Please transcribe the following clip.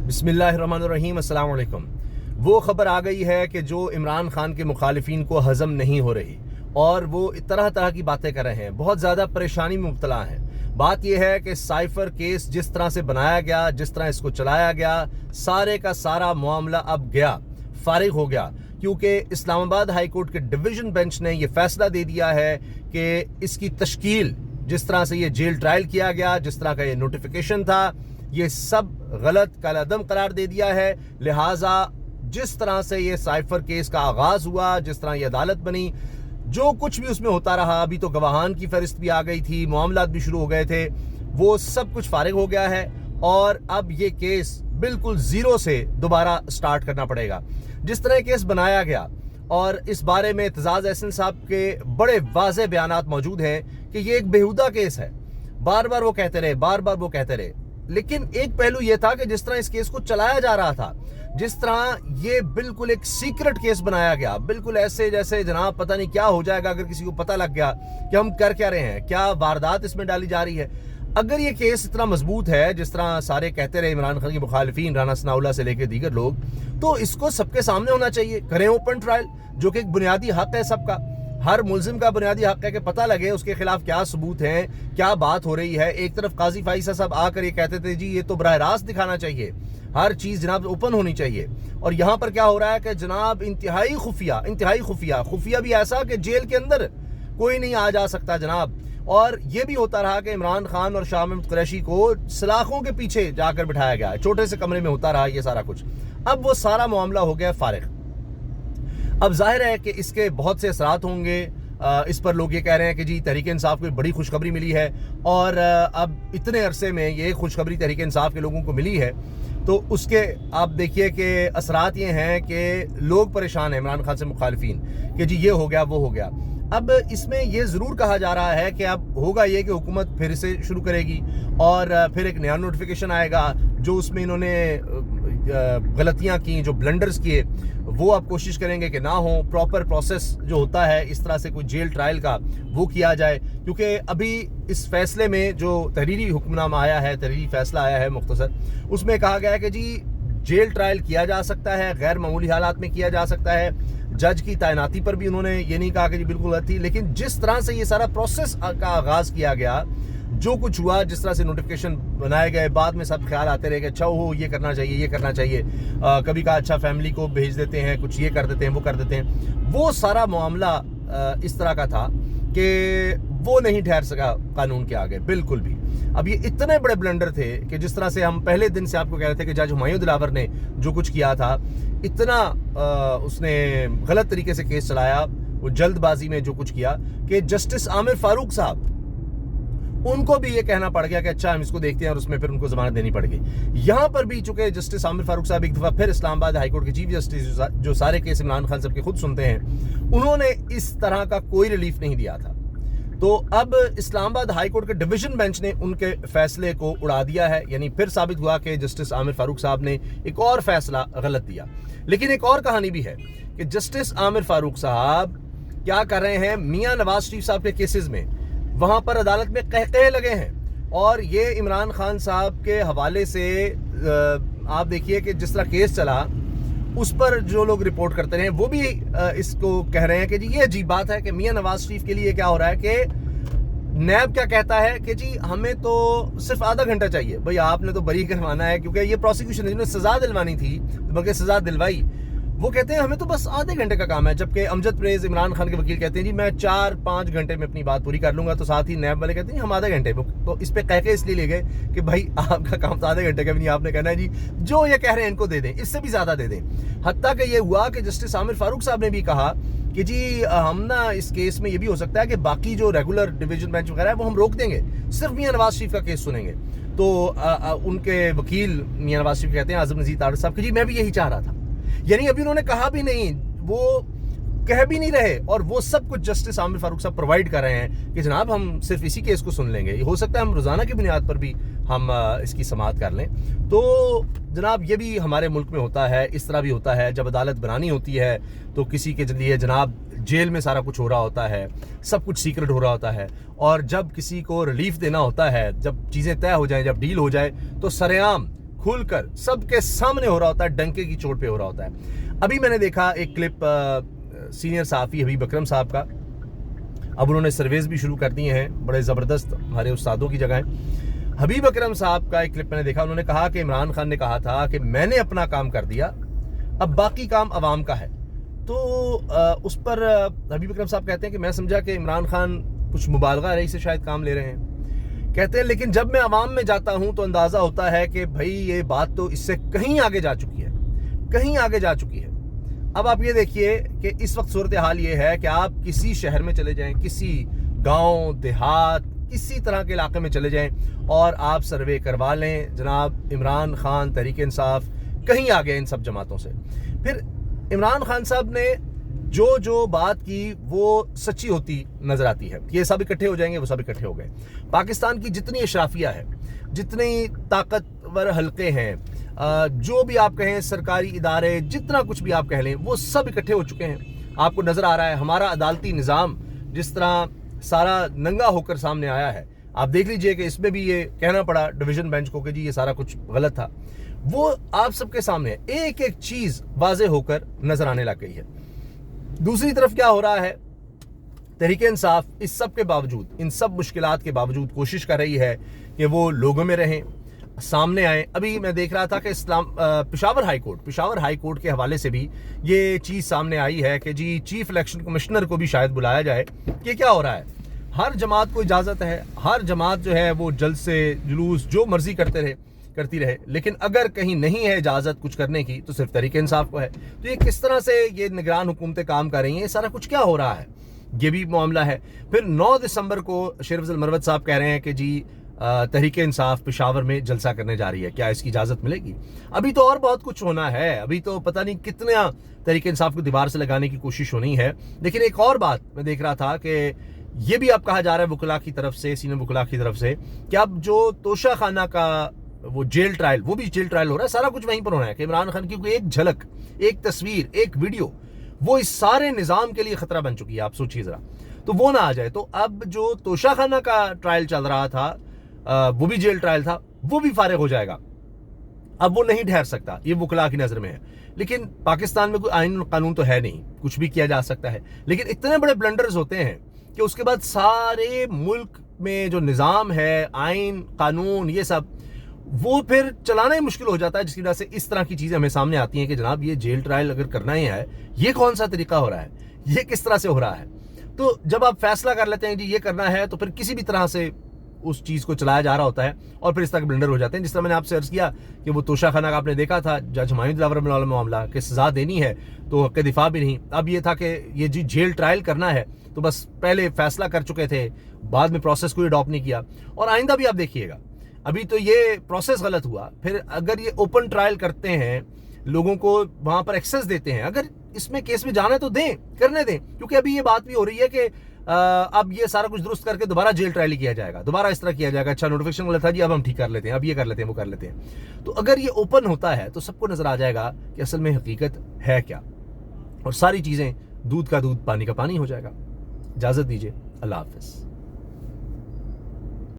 बिस्मिल्लाहिर्रहमानिर्रहीम, अस्सलाम वालेकुम। वो खबर आ गई है कि जो इमरान खान के मुखालिफिन को हज़म नहीं हो रही और वो तरह तरह की बातें कर रहे हैं, बहुत ज़्यादा परेशानी में मुब्तला हैं। बात यह है कि साइफर केस जिस तरह से बनाया गया, जिस तरह इसको चलाया गया, सारे का सारा मामला अब गया, फारिग हो गया, क्योंकि इस्लामाबाद हाई कोर्ट के डिवीज़न बेंच ने यह फैसला दे दिया है कि इसकी तश्कील, जिस तरह से ये जेल ट्रायल किया गया, जिस तरह का ये नोटिफिकेशन था, ये सब गलत कलअदम करार दे दिया है। लिहाजा जिस तरह से ये साइफर केस का आगाज़ हुआ, जिस तरह ये अदालत बनी, जो कुछ भी उसमें होता रहा, अभी तो गवाहान की फहरिस्त भी आ गई थी, मामलात भी शुरू हो गए थे, वो सब कुछ फारिग हो गया है और अब ये केस बिल्कुल ज़ीरो से दोबारा स्टार्ट करना पड़ेगा। जिस तरह केस बनाया गया और इस बारे में एतजाज़ अहसन साहब के बड़े वाज़ेह बयानात मौजूद हैं कि ये एक बेहुदा केस है। बार बार वो कहते रहे, लेकिन एक पहलू ये था कि जिस तरह इस केस को चलाया जा रहा था, जिस तरह ये बिल्कुल एक सीक्रेट केस बनाया गया, बिल्कुल ऐसे जैसे जनाब पता नहीं क्या हो जाएगा अगर किसी को पता लग गया कि हम कर क्या रहे हैं, क्या वारदात इसमें डाली जा रही है। अगर ये केस इतना मजबूत है जिस तरह सारे कहते रहे, इमरान खान के मुखालिफिन, राना सनाउल्लाह से लेकर दीगर लोग, तो इसको सबके सामने होना चाहिए। करें ओपन ट्रायल, जो कि एक बुनियादी हक है सबका, हर मुल्जिम का बुनियादी हक है कि पता लगे उसके खिलाफ क्या सबूत हैं, क्या बात हो रही है। एक तरफ काजी फाइसा साहब आकर ये कहते थे जी ये तो बराह रास्त दिखाना चाहिए, हर चीज़ जनाब ओपन होनी चाहिए, और यहाँ पर क्या हो रहा है कि जनाब इंतहाई खुफिया भी ऐसा कि जेल के अंदर कोई नहीं आ जा सकता जनाब। और ये भी होता रहा कि इमरान खान और शाह महमूद कुरैशी को सलाखों के पीछे जाकर बिठाया गया, छोटे से कमरे में होता रहा ये सारा कुछ। अब वो सारा मामला हो गया फारिग। अब जाहिर है कि इसके बहुत से असरात होंगे। इस पर लोग ये कह रहे हैं कि जी तहरीक इंसाफ को बड़ी खुशखबरी मिली है, और अब इतने अरसे में ये खुशखबरी तहरीक इंसाफ के लोगों को मिली है, तो उसके आप देखिए कि असरात ये हैं कि लोग परेशान हैं इमरान खान से मुखालिफिन कि जी ये हो गया वो हो गया। अब इसमें ये ज़रूर कहा जा रहा है कि अब होगा ये कि हुकूमत फिर से शुरू करेगी और फिर एक नया नोटिफिकेशन आएगा, जो उसमें इन्होंने गलतियां की, जो ब्लंडर्स किए, वो अब कोशिश करेंगे कि ना हो। प्रॉपर प्रोसेस जो होता है इस तरह से कोई जेल ट्रायल का, वो किया जाए, क्योंकि अभी इस फैसले में जो तहरीरी हुक्मनामा आया है, तहरीरी फैसला आया है मुख्तसर, उसमें कहा गया है कि जी जेल ट्रायल किया जा सकता है, गैर मामूली हालात में किया जा सकता है। जज की तैनाती पर भी उन्होंने ये नहीं कहा कि जी बिल्कुल गलत थी, लेकिन जिस तरह से ये सारा प्रोसेस का आगाज़ किया गया, जो कुछ हुआ, जिस तरह से नोटिफिकेशन बनाए गए, बाद में सब ख्याल आते रहे कि अच्छा हो ये करना चाहिए, कभी कहा अच्छा फैमिली को भेज देते हैं, कुछ ये कर देते हैं, वो कर देते हैं। वो सारा मामला इस तरह का था कि वो नहीं ठहर सका कानून के आगे बिल्कुल भी। अब ये इतने बड़े ब्लंडर थे कि जिस तरह से हम पहले दिन से आपको कह रहे थे कि जज हुमायूं दिलावर ने जो कुछ किया था, इतना उसने गलत तरीके से केस चलाया, वो जल्दबाजी में जो कुछ किया कि जस्टिस आमिर फारूक साहब, उनको भी ये कहना पड़ गया कि अच्छा हम इसको देखते हैं, और उसमें फिर उनको जमानत देनी पड़ गई। यहाँ पर भी चूंकि जस्टिस आमिर फारूक साहब एक दफ़ा फिर इस्लामाबाद हाई कोर्ट के चीफ जस्टिस, जो सारे केस इमरान खान साहब के खुद सुनते हैं, उन्होंने इस तरह का कोई रिलीफ नहीं दिया था। तो अब इस्लामाबाद हाई कोर्ट के डिवीज़न बेंच ने उनके फैसले को उड़ा दिया है, यानी फिर साबित हुआ कि जस्टिस आमिर फारूक साहब ने एक और फैसला गलत दिया। लेकिन एक और कहानी भी है कि जस्टिस आमिर फारूक साहब क्या कर रहे हैं, मियां नवाज शरीफ साहब के केसेस में वहां पर अदालत में कहकहे लगे हैं, और ये इमरान खान साहब के हवाले से आप देखिए कि जिस तरह केस चला, उस पर जो लोग रिपोर्ट करते रहे वो भी इसको कह रहे हैं कि जी ये अजीब बात है कि मियां नवाज शरीफ के लिए क्या हो रहा है कि नैब क्या कहता है कि जी हमें तो सिर्फ आधा घंटा चाहिए। भाई आपने तो बरी करवाना है, क्योंकि ये प्रोसिक्यूशन है जिन्होंने सजा दिलवानी थी, बल्कि सजा दिलवाई, वो कहते हैं हमें तो बस आधे घंटे का काम है। जबकि अमजद परेज, इमरान खान के वकील, कहते हैं जी मैं 4-5 घंटे में अपनी बात पूरी कर लूंगा। तो साथ ही नैब वाले कहते हैं हम आधे घंटे में। तो इस पे कहके इसलिए ले गए कि भाई आपका काम तो आधे घंटे का भी नहीं, आपने कहना है जी जो ये कह रहे हैं इनको दे दें, इससे भी ज्यादा दे दें। हत्ता कि ये हुआ कि जस्टिस आमिर फारूक साहब ने भी कहा कि जी हम ना इस केस में ये भी हो सकता है कि बाकी जो रेगुलर डिवीजन बेंच वगैरह है वो हम रोक देंगे, सिर्फ मियां नवाज शरीफ का केस सुनेंगे। तो उनके वकील मियां नवाज शरीफ कहते हैं, आज़म नज़ीर तारिक साहब, कि जी मैं भी यही चाह रहा था। यानी अभी उन्होंने कहा भी नहीं, वो कह भी नहीं रहे, और वो सब कुछ जस्टिस आमिर फारूक साहब प्रोवाइड कर रहे हैं कि जनाब हम सिर्फ इसी केस को सुन लेंगे, हो सकता है हम रोजाना की बुनियाद पर भी हम इसकी समाअत कर लें। तो जनाब ये भी हमारे मुल्क में होता है, इस तरह भी होता है। जब अदालत बनानी होती है तो किसी के लिए जनाब जेल में सारा कुछ हो रहा होता है, सब कुछ सीक्रेट हो रहा होता है, और जब किसी को रिलीफ देना होता है, जब चीज़ें तय हो जाएं, जब डील हो जाए, तो सरेआम کھل کر سب کے سامنے ہو رہا ہوتا ہے, ڈنکے کی چوٹ پہ ہو رہا ہوتا ہے. ابھی میں نے دیکھا ایک کلپ سینئر صحافی حبیب اکرم صاحب کا. اب انہوں نے سرویز بھی شروع کر دیے ہیں, بڑے زبردست, ہمارے استادوں کی جگہ ہیں. حبیب اکرم صاحب کا ایک کلپ میں نے دیکھا, انہوں نے کہا کہ عمران خان نے کہا تھا کہ میں نے اپنا کام کر دیا, اب باقی کام عوام کا ہے. تو اس پر حبیب اکرم صاحب کہتے ہیں کہ میں سمجھا کہ عمران خان کچھ مبالغہ رہی سے شاید کام لے رہے ہیں. کہتے ہیں لیکن جب میں عوام میں جاتا ہوں تو اندازہ ہوتا ہے کہ بھائی یہ بات تو اس سے کہیں آگے جا چکی ہے, کہیں آگے جا چکی ہے. اب آپ یہ دیکھیے کہ اس وقت صورتحال یہ ہے کہ آپ کسی شہر میں چلے جائیں, کسی گاؤں دیہات, کسی طرح کے علاقے میں چلے جائیں اور آپ سروے کروا لیں, جناب عمران خان تحریک انصاف کہیں آگے ان سب جماعتوں سے. پھر عمران خان صاحب نے جو بات کی وہ سچی ہوتی نظر آتی ہے. یہ سب اکٹھے ہو جائیں گے, وہ سب اکٹھے ہو گئے. پاکستان کی جتنی اشرافیہ ہے, جتنی طاقتور حلقے ہیں, جو بھی آپ کہیں سرکاری ادارے, جتنا کچھ بھی آپ کہہ لیں, وہ سب اکٹھے ہو چکے ہیں. آپ کو نظر آ رہا ہے ہمارا عدالتی نظام جس طرح سارا ننگا ہو کر سامنے آیا ہے. آپ دیکھ لیجئے کہ اس میں بھی یہ کہنا پڑا ڈویژن بینچ کو کہ جی یہ سارا کچھ غلط تھا. وہ آپ سب کے سامنے ایک ایک چیز واضح ہو کر نظر آنے لگ گئی ہے. دوسری طرف کیا ہو رہا ہے, تحریک انصاف اس سب کے باوجود, ان سب مشکلات کے باوجود کوشش کر رہی ہے کہ وہ لوگوں میں رہیں, سامنے آئیں. ابھی میں دیکھ رہا تھا کہ پشاور ہائی کورٹ کے حوالے سے بھی یہ چیز سامنے آئی ہے کہ جی چیف الیکشن کمشنر کو بھی شاید بلایا جائے کہ کیا ہو رہا ہے. ہر جماعت کو اجازت ہے, ہر جماعت جو ہے وہ جلسے جلوس جو مرضی کرتی رہے, لیکن اگر کہیں نہیں ہے اجازت کچھ کرنے کی تو صرف تحریک انصاف کو ہے. تو یہ کس طرح سے یہ نگران حکومتیں کام کر رہی ہیں, یہ سارا کچھ کیا ہو رہا ہے, یہ بھی معاملہ ہے. پھر 9 دسمبر کو شیر افضل مروت صاحب کہہ رہے ہیں کہ جی تحریک انصاف پشاور میں جلسہ کرنے جا رہی ہے, کیا اس کی اجازت ملے گی؟ ابھی تو اور بہت کچھ ہونا ہے, ابھی تو پتہ نہیں کتنا تحریک انصاف کو دیوار سے لگانے کی کوشش ہونی ہے. لیکن ایک اور بات میں دیکھ رہا تھا کہ یہ بھی اب کہا جا رہا ہے وکلاء کی طرف سے, سینئر وکلاء کی طرف سے, کہ اب جو توشہ خانہ کا وہ جیل ٹرائل, وہ بھی جیل ٹرائل ہو رہا ہے, سارا کچھ وہیں پر ہونا ہے کہ عمران خان کی کوئی ایک جھلک, ایک تصویر, ایک ویڈیو, وہ اس سارے نظام کے لیے خطرہ بن چکی ہے. آپ سوچیے ذرا, تو وہ نہ آ جائے. تو اب جو توشہ خانہ کا ٹرائل چل رہا تھا, وہ بھی جیل ٹرائل تھا, وہ بھی فارغ ہو جائے گا. اب وہ نہیں ٹھہر سکتا, یہ وکلاء کی نظر میں ہے. لیکن پاکستان میں کوئی آئین قانون تو ہے نہیں, کچھ بھی کیا جا سکتا ہے. لیکن اتنے بڑے بلنڈرز ہوتے ہیں کہ اس کے بعد سارے ملک میں جو نظام ہے, آئین قانون, یہ سب وہ پھر چلانا ہی مشکل ہو جاتا ہے, جس کی وجہ سے اس طرح کی چیزیں ہمیں سامنے آتی ہیں کہ جناب یہ جیل ٹرائل اگر کرنا ہی ہے, یہ کون سا طریقہ ہو رہا ہے, یہ کس طرح سے ہو رہا ہے. تو جب آپ فیصلہ کر لیتے ہیں جی یہ کرنا ہے, تو پھر کسی بھی طرح سے اس چیز کو چلایا جا رہا ہوتا ہے اور پھر اس طرح کے بلنڈر ہو جاتے ہیں. جس طرح میں نے آپ سے عرض کیا کہ وہ توشہ خانہ کا آپ نے دیکھا تھا, جج ہمایوں دلاور رحمہ اللہ علیہ معاملہ کہ سزا دینی ہے تو حق دفاع بھی نہیں. اب یہ تھا کہ یہ جی جیل ٹرائل کرنا ہے, تو بس پہلے فیصلہ کر چکے تھے, بعد میں پروسیس کو اڈاپٹ نہیں کیا. اور آئندہ بھی آپ دیکھیے گا, ابھی تو یہ پروسیس غلط ہوا, پھر اگر یہ اوپن ٹرائل کرتے ہیں, لوگوں کو وہاں پر ایکسس دیتے ہیں, اگر اس میں کیس میں جانا ہے تو دیں, کرنے دیں. کیونکہ ابھی یہ بات بھی ہو رہی ہے کہ اب یہ سارا کچھ درست کر کے دوبارہ جیل ٹرائل کیا جائے گا, دوبارہ اس طرح کیا جائے گا. اچھا نوٹیفیکیشن غلط تھا جی, اب ہم ٹھیک کر لیتے ہیں, اب یہ کر لیتے ہیں, وہ کر لیتے ہیں. تو اگر یہ اوپن ہوتا ہے تو سب کو نظر آ جائے گا کہ اصل میں حقیقت ہے کیا, اور ساری چیزیں دودھ کا دودھ پانی کا پانی ہو جائے گا. اجازت دیجیے, اللہ حافظ.